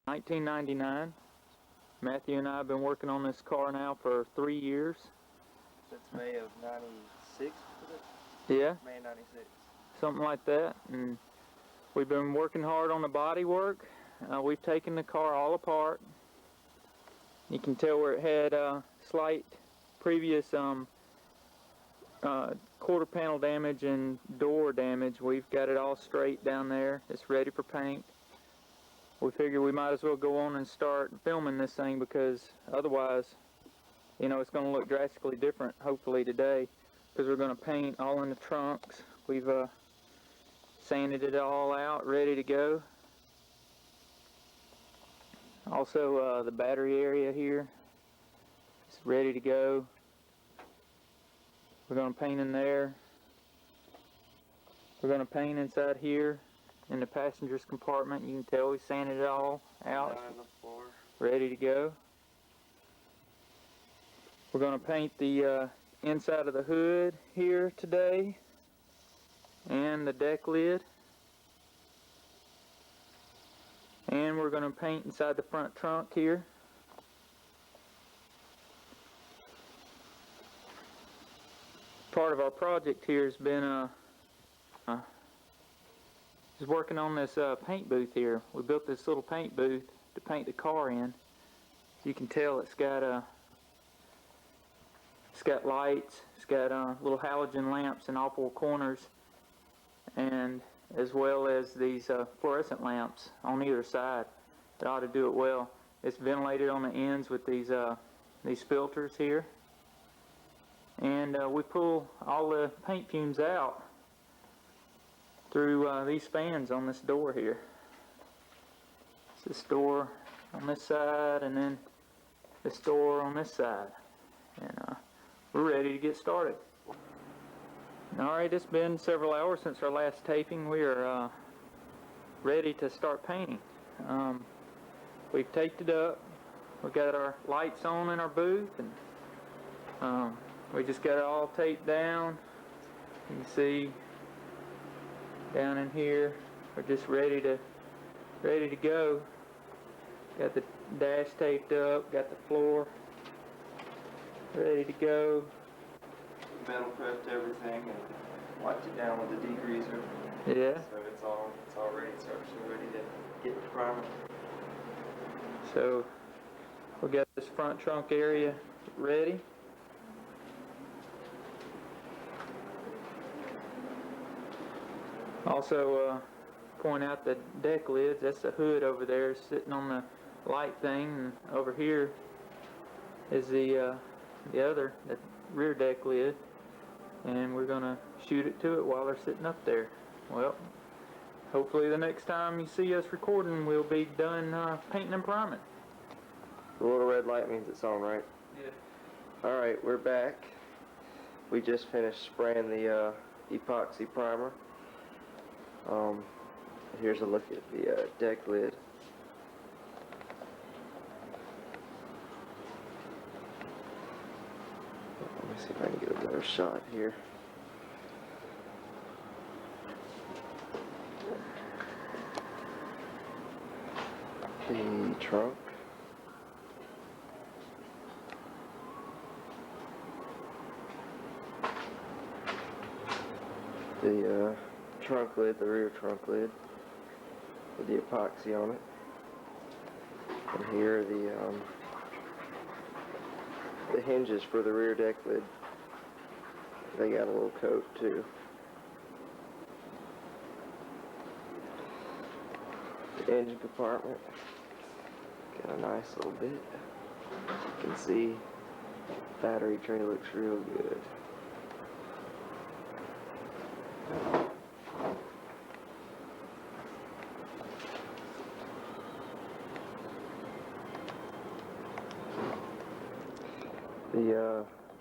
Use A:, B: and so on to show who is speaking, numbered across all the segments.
A: 1999. Matthew and I have been working on this car now for 3 years.
B: Since May of 96, was it?
A: Yeah,
B: May of 96.
A: something like that. And we've been working hard on the body work. We've taken the car all apart. You can tell where it had slight previous quarter panel damage and door damage. We've got it all straight down there. It's ready for paint. We figure we might as well go on and start filming this thing, because otherwise, you know, it's going to look drastically different hopefully today, because we're going to paint all in the trunks. We've sanded it all out, ready to go. Also the battery area here is ready to go. We're going to paint in there. We're going to paint inside here in the passenger's compartment. You can tell we sanded it all out.
B: Down on the floor.
A: Ready to go. We're going to paint the inside of the hood here today and the deck lid. And we're going to paint inside the front trunk here. Part of our project here has been is working on this paint booth here. We built this little paint booth to paint the car in. You can tell it's got lights, it's got little halogen lamps in all four corners, and as well as these fluorescent lamps on either side. It ought to do it well. It's ventilated on the ends with these filters here, and we pull all the paint fumes out through these fans on this door here. It's this door on this side, and then this door on this side, and we're ready to get started. Alright, it's been several hours since our last taping. We are ready to start painting. We've taped it up. We've got our lights on in our booth, and we just got it all taped down. You can see down in here, we're just ready to go. Got the dash taped up, got the floor ready to go.
B: Metal prepped everything and wiped it down with the degreaser.
A: Yeah.
B: So it's all ready. It's actually ready to get the primer.
A: So we got this front trunk area ready. Also point out the deck lids. That's the hood over there sitting on the light thing, and over here is the rear deck lid, and we're gonna shoot it to it while they're sitting up there. Well, hopefully the next time you see us recording, we'll be done painting and priming.
B: The little red light means it's on, right?
A: Yeah.
B: Alright, we're back. We just finished spraying the epoxy primer. Here's a look at the deck lid. Let me see if I can get a better shot here. The trunk. The trunk lid, the rear trunk lid, with the epoxy on it. And here are the hinges for the rear deck lid. They got a little coat too. The engine compartment got a nice little bit. You can see battery tray looks real good.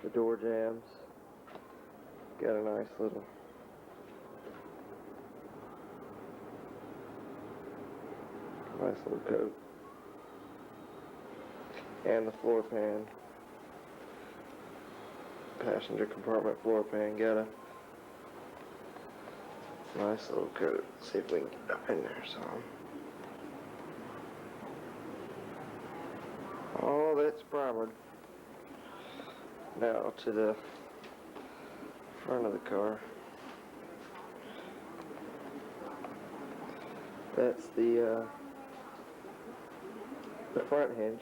B: The door jambs got a nice little coat. And the floor pan, passenger compartment floor pan, got a nice little coat. See if we can get up in there some. it's primered. Now to the front of the car. That's the front hinge.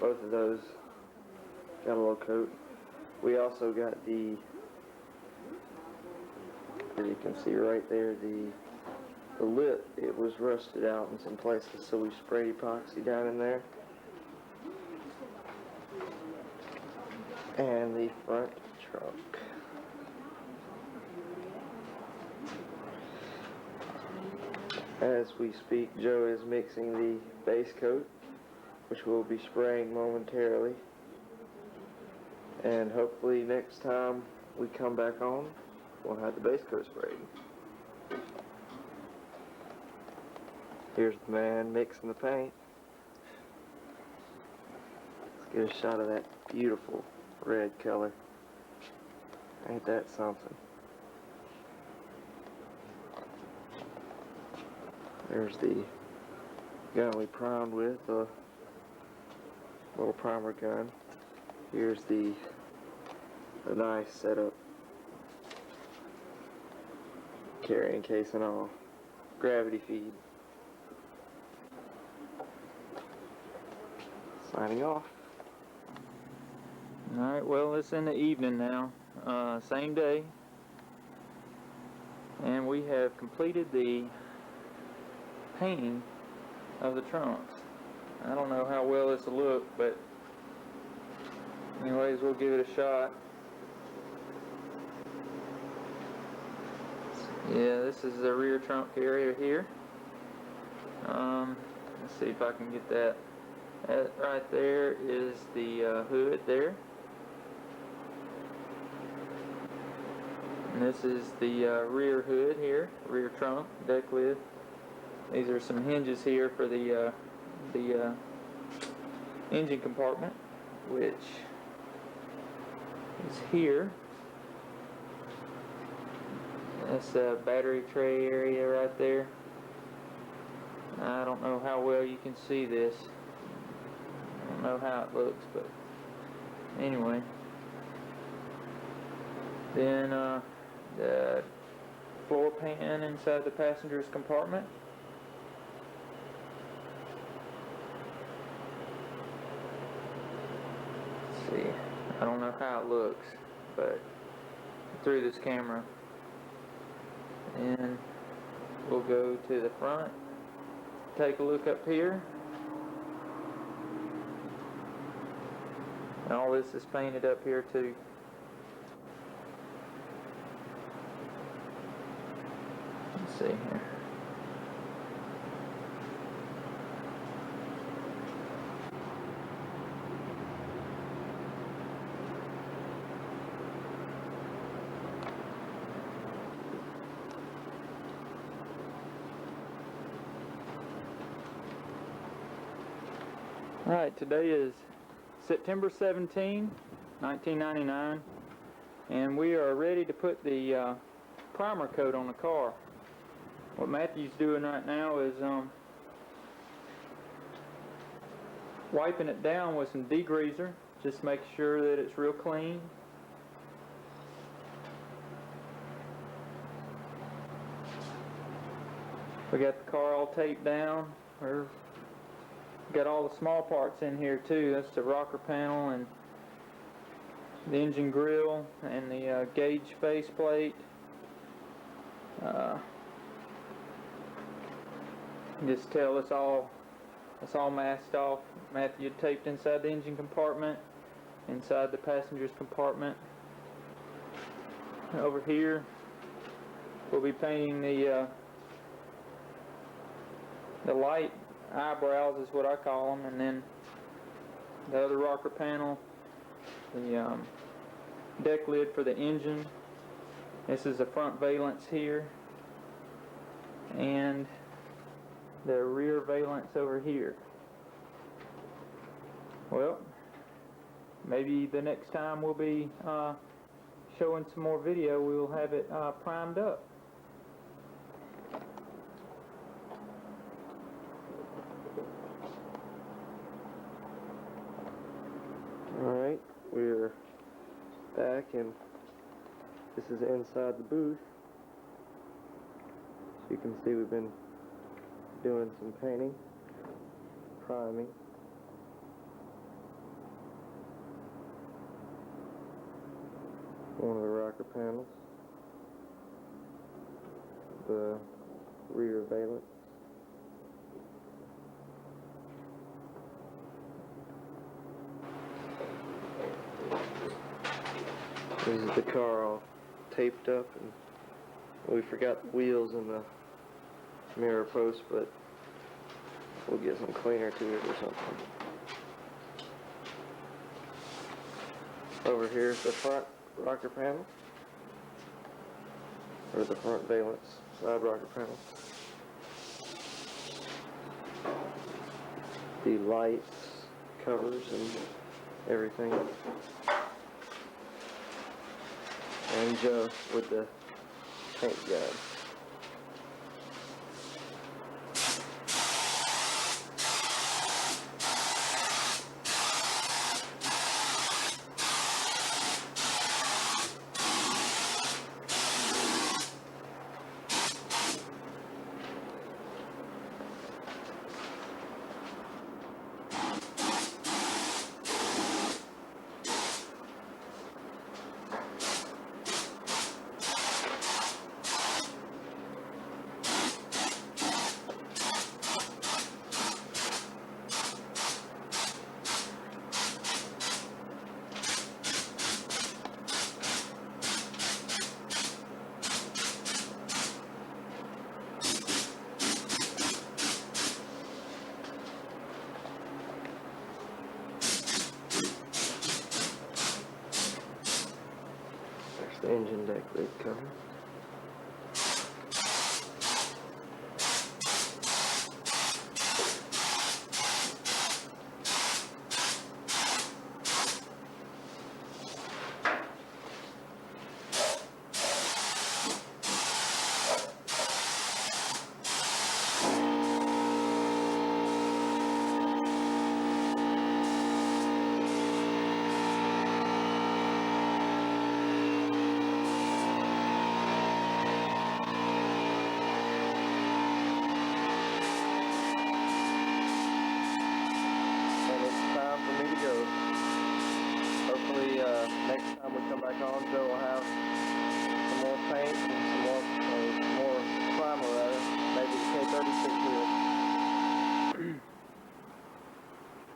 B: Both of those got a little coat. We also got the, as you can see right there, the lip, it was rusted out in some places, so we sprayed epoxy down in there. And the front trunk. As we speak, Joe is mixing the base coat, which we'll be spraying momentarily. And hopefully next time we come back on, we'll have the base coat sprayed. Here's the man mixing the paint. Let's get a shot of that beautiful red color. Ain't that something? There's the gun we primed with, the little primer gun. Here's the nice setup, carrying case and all, gravity feed. Signing off.
A: Alright, well, it's in the evening now, same day, and we have completed the painting of the trunks. I don't know how well this will look, but anyways, we'll give it a shot. Yeah, this is the rear trunk area here. Let's see if I can get that. That right there is the hood there. And this is the rear hood here, rear trunk, deck lid. These are some hinges here for the engine compartment, which is here. That's a battery tray area right there. I don't know how well you can see this. I don't know how it looks, but anyway. Then the floor pan inside the passenger's compartment. Let's see, I don't know how it looks, but through this camera. And we'll go to the front, take a look up here. And all this is painted up here too. Let's see here. Alright, today is September 17, 1999, and we are ready to put the primer coat on the car. What Matthew's doing right now is wiping it down with some degreaser, just make sure that it's real clean. We got the car all taped down. We're got all the small parts in here too. That's the rocker panel and the engine grill and the gauge faceplate. Just tell it's all masked off. Matthew taped inside the engine compartment, inside the passenger's compartment. Over here, we'll be painting the light eyebrows is what I call them, and then the other rocker panel, the deck lid for the engine. This is the front valence here, and the rear valence over here. Well, maybe the next time we'll be showing some more video, we'll have it primed up.
B: and this is inside the booth. So you can see we've been doing some painting, priming. One of the rocker panels, the rear valence. This is the car all taped up, and we forgot the wheels in the mirror post, but we'll get some cleaner to it or something. Over here is the front rocker panel, or the front valence side rocker panel. The lights, covers, and everything. And Joe with the paint gun. There's the engine deck lid cover. Next time we come back on, Joe will have some more paint and some more primer rather, maybe the K36 wheel.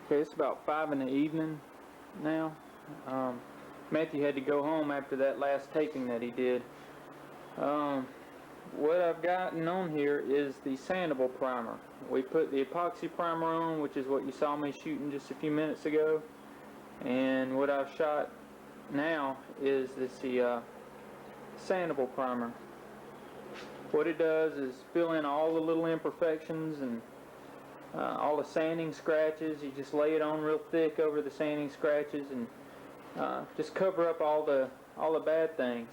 A: Okay, it's about 5 in the evening now. Matthew had to go home after that last taping that he did. What I've gotten on here is the Sandable primer. We put the epoxy primer on, which is what you saw me shooting just a few minutes ago. And what I've shot now is the Sandable primer. What it does is fill in all the little imperfections and all the sanding scratches. You just lay it on real thick over the sanding scratches and just cover up all the bad things.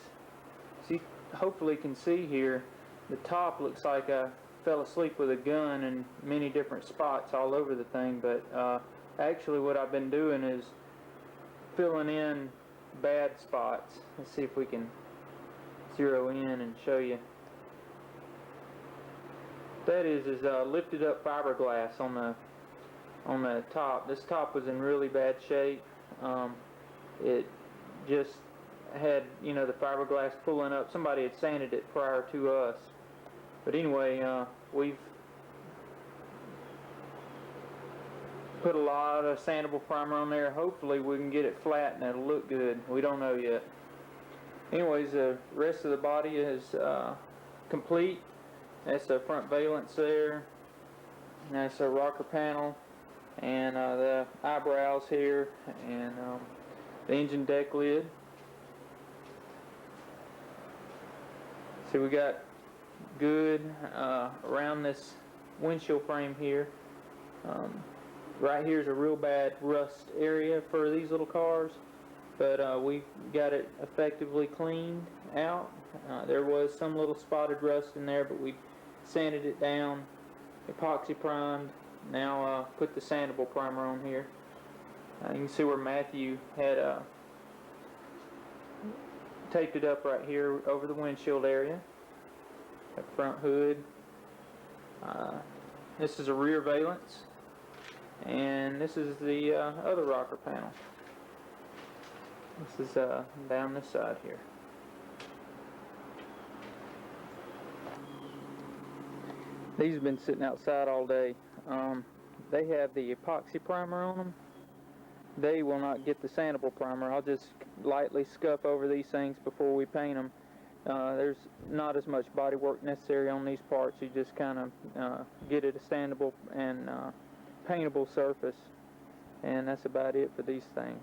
A: So you hopefully can see here, the top looks like I fell asleep with a gun in many different spots all over the thing, but actually what I've been doing is filling in bad spots. Let's see if we can zero in and show you. That is lifted up fiberglass on the top. This top was in really bad shape. It just had, you know, the fiberglass pulling up. Somebody had sanded it prior to us. But anyway, we've put a lot of Sandable primer on there. Hopefully we can get it flat and it'll look good. We don't know yet. Anyways, the rest of the body is complete. That's the front valence there. And that's a rocker panel. And the eyebrows here. And the engine deck lid. So we got good around this windshield frame here. Right here is a real bad rust area for these little cars, but we got it effectively cleaned out. There was some little spotted rust in there, but we sanded it down, epoxy primed. Now put the Sandable primer on here. You can see where Matthew had taped it up right here over the windshield area. Got front hood. This is a rear valance, and this is the other rocker panel. This is down this side here. These have been sitting outside all day. They have the epoxy primer on them. They will not get the Sandable primer. I'll just lightly scuff over these things before we paint them. There's not as much body work necessary on these parts. You just kind of get it a sandable and paintable surface, and that's about it for these things.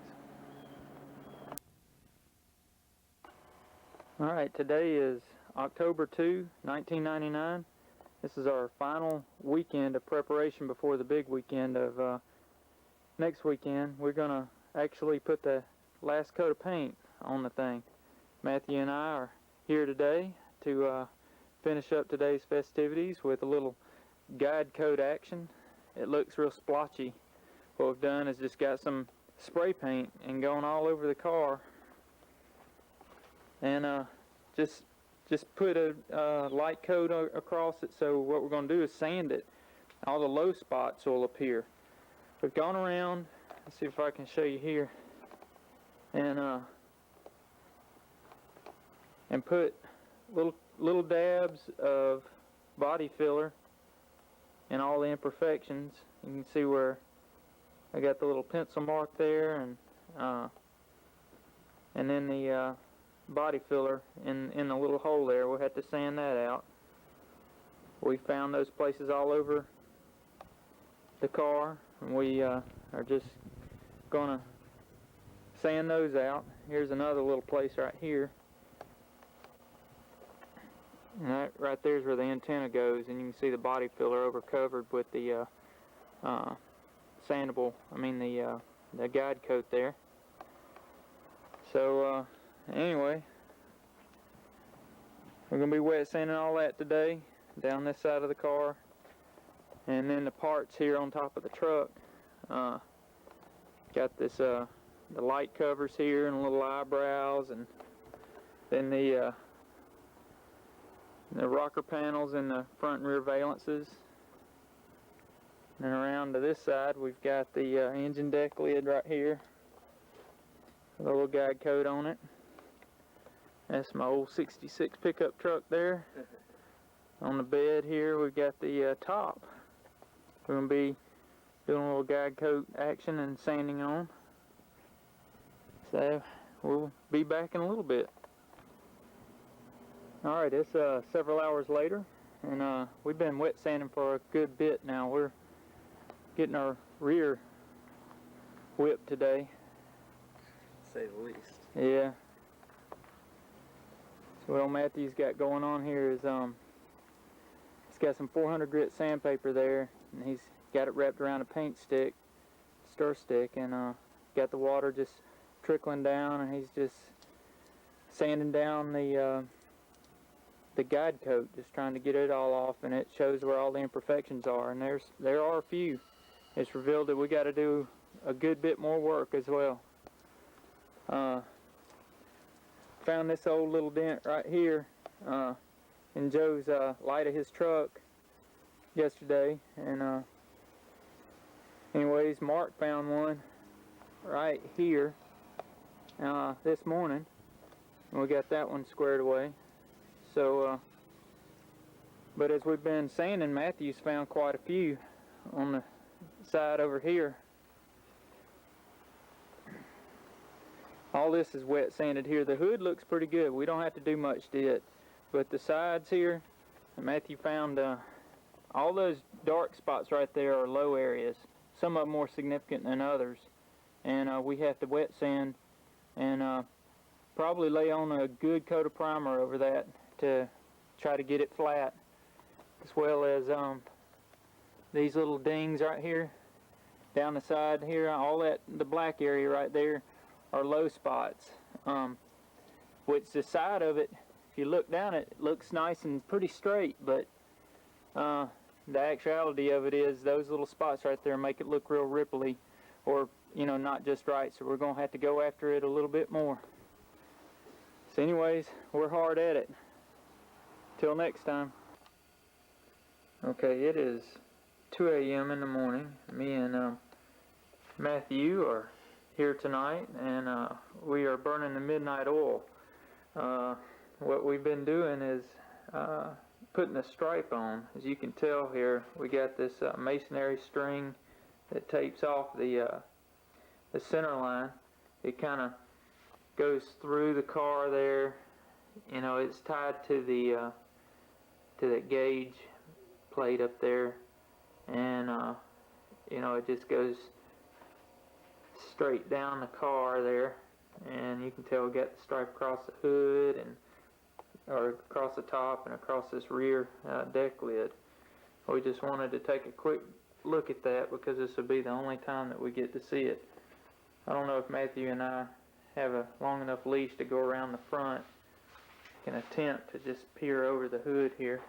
A: Alright, today is October 2, 1999. This is our final weekend of preparation before the big weekend of next weekend. We're going to actually put the last coat of paint on the thing. Matthew and I are here today to finish up today's festivities with a little guide coat action. It looks real splotchy. What we've done is just got some spray paint and gone all over the car, and just put a light coat across it. So what we're going to do is sand it. All the low spots will appear. We've gone around, let's see if I can show you here, and put little dabs of body filler in all the imperfections. You can see where I got the little pencil mark there, and then the body filler in the little hole there. We'll have to sand that out. We found those places all over the car, and we are just gonna sand those out. Here's another little place right here, and that right there is where the antenna goes, and you can see the body filler over covered with the sandable, the guide coat there. So anyway, we're going to be wet sanding all that today down this side of the car, and then the parts here on top of the truck. Got this the light covers here and little eyebrows, and then the rocker panels in the front and rear valances. And around to this side we've got the engine deck lid right here, a little guide coat on it. That's my old 66 pickup truck there. On the bed here we've got the top. We're going to be doing a little guide coat action and sanding on. So we'll be back in a little bit. Alright, it's several hours later, and we've been wet sanding for a good bit now. We're getting our rear whipped today.
B: To say the least.
A: Yeah. So what Matthew's got going on here is he's got some 400 grit sandpaper there, and he's got it wrapped around a paint stick, stir stick, and got the water just trickling down, and he's just sanding down the guide coat, just trying to get it all off, and it shows where all the imperfections are, and there are a few. It's revealed that we got to do a good bit more work as well. Found this old little dent right here in Joe's light of his truck yesterday, and anyways, Mark found one right here this morning, and we got that one squared away. So but as we've been sanding, Matthew's found quite a few on the side over here. All this is wet sanded here. The hood looks pretty good. We don't have to do much to it, but the sides here, Matthew found all those dark spots right there are low areas. Some of them more significant than others, and we have to wet sand and probably lay on a good coat of primer over that to try to get it flat, as well as these little dings right here down the side here. All that, the black area right there, are low spots, which the side of it, if you look down it, looks nice and pretty straight, but the actuality of it is those little spots right there make it look real ripply, or not just right. So we're going to have to go after it a little bit more. So anyways, we're hard at it. Till next time. Okay, it is 2 a.m. in the morning. Me and Matthew are here tonight, and we are burning the midnight oil. What we've been doing is putting a stripe on. As you can tell here, we got this masonry string that tapes off the center line. It kind of goes through the car there. You know, it's tied to the gauge plate up there, and you know, it just goes straight down the car there, and you can tell we got the stripe across the hood and or across the top and across this rear deck lid. We just wanted to take a quick look at that because this will be the only time that we get to see it. I don't know if Matthew and I have a long enough leash to go around the front. Can attempt to just peer over the hood here.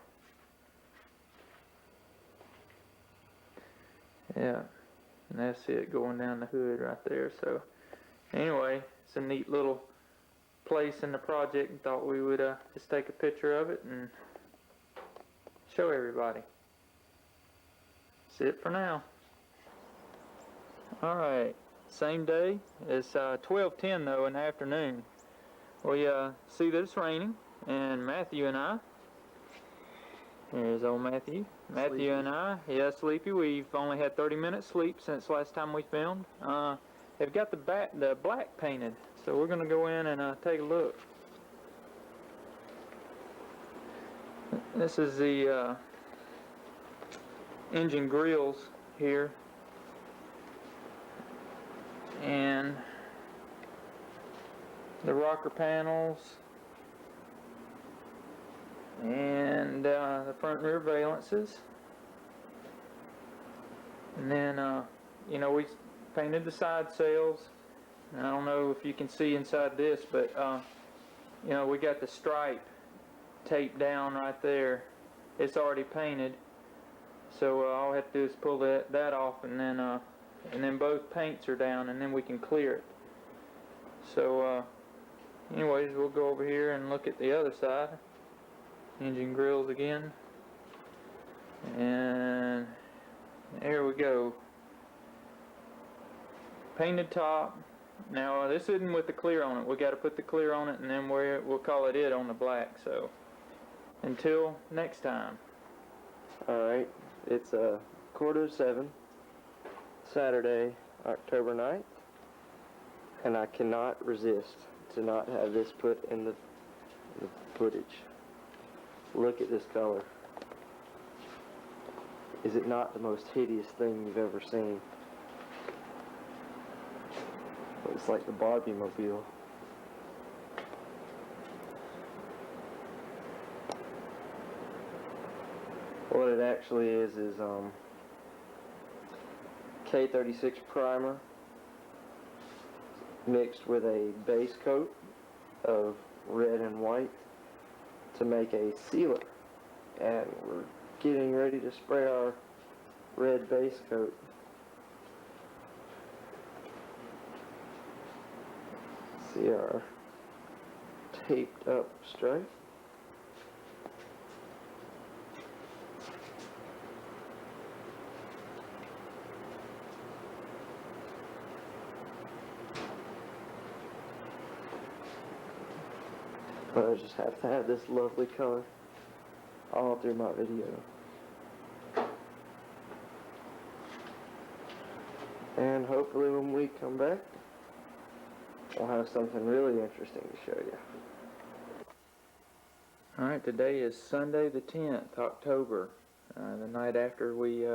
A: Yeah, and that's it going down the hood right there. So anyway, it's a neat little place in the project, and thought we would just take a picture of it and show everybody. That's it for now. Alright, same day. It's 12:10 though in the afternoon. We see that it's raining, and Matthew and I, here's old Matthew. Matthew
B: Sleepy.
A: and I, yeah, sleepy. We've only had 30 minutes sleep since last time we filmed. They've got the black painted, so we're gonna go in and take a look. This is the engine grills here, and the rocker panels, and the front and rear valances. And then you know, we painted the side sails. And I don't know if you can see inside this, but you know, we got the stripe taped down right there. It's already painted, so all I have to do is pull that off, and then both paints are down, and then we can clear it. So anyways, we'll go over here and look at the other side. Engine grills again, and there we go. Painted top. Now this isn't with the clear on it. We got to put the clear on it, and then we'll call it on the black. So until next time.
B: Alright, it's 6:45, Saturday, October 9th, and I cannot resist to not have this put in the footage. Look at this color. Is it not the most hideous thing you've ever seen? Looks like the Barbie mobile. What it actually is K36 primer mixed with a base coat of red and white to make a sealer, and we're getting ready to spray our red base coat. See our taped up stripe. But I just have to have this lovely color all through my video. And hopefully when we come back, we'll have something really interesting to show you.
A: Alright, today is Sunday the 10th, October, the night after we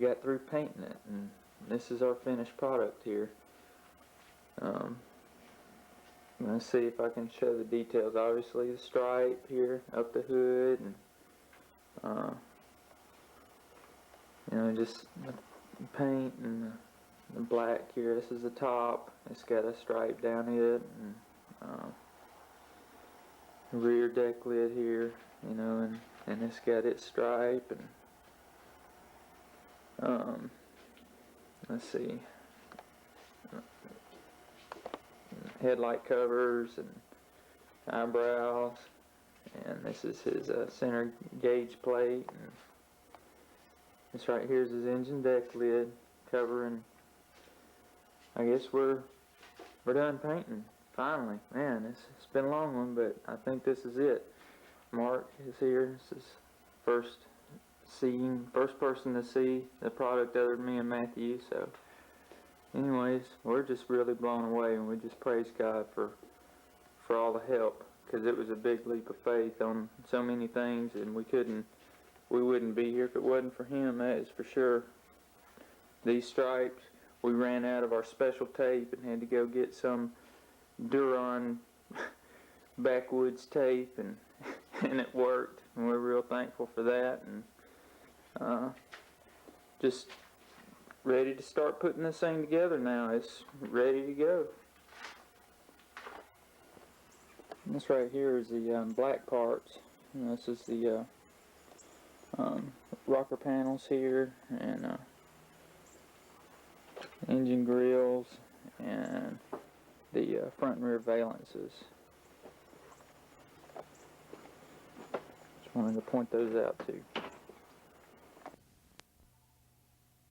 A: got through painting it, and this is our finished product here. Let's see if I can show the details. Obviously the stripe here up the hood, and you know, just the paint and the black here. This is the top. It's got a stripe down it, and rear deck lid here, you know, and it's got its stripe, and let's see, headlight covers, and eyebrows, and this is his center gauge plate, and this right here is his engine deck lid cover, and I guess we're done painting finally. Man, it's been a long one, but I think this is it. Mark is here. This is first person to see the product other than me and Matthew. So anyways, we're just really blown away, and we just praise God for all the help, because it was a big leap of faith on so many things, and we wouldn't be here if it wasn't for him, that is for sure. These stripes, we ran out of our special tape and had to go get some Duron backwoods tape, and and it worked, and we're real thankful for that, and just ready to start putting this thing together now. It's ready to go. And this right here is the black parts, and this is the rocker panels here, and engine grills, and the front and rear valances. Just wanted to point those out too.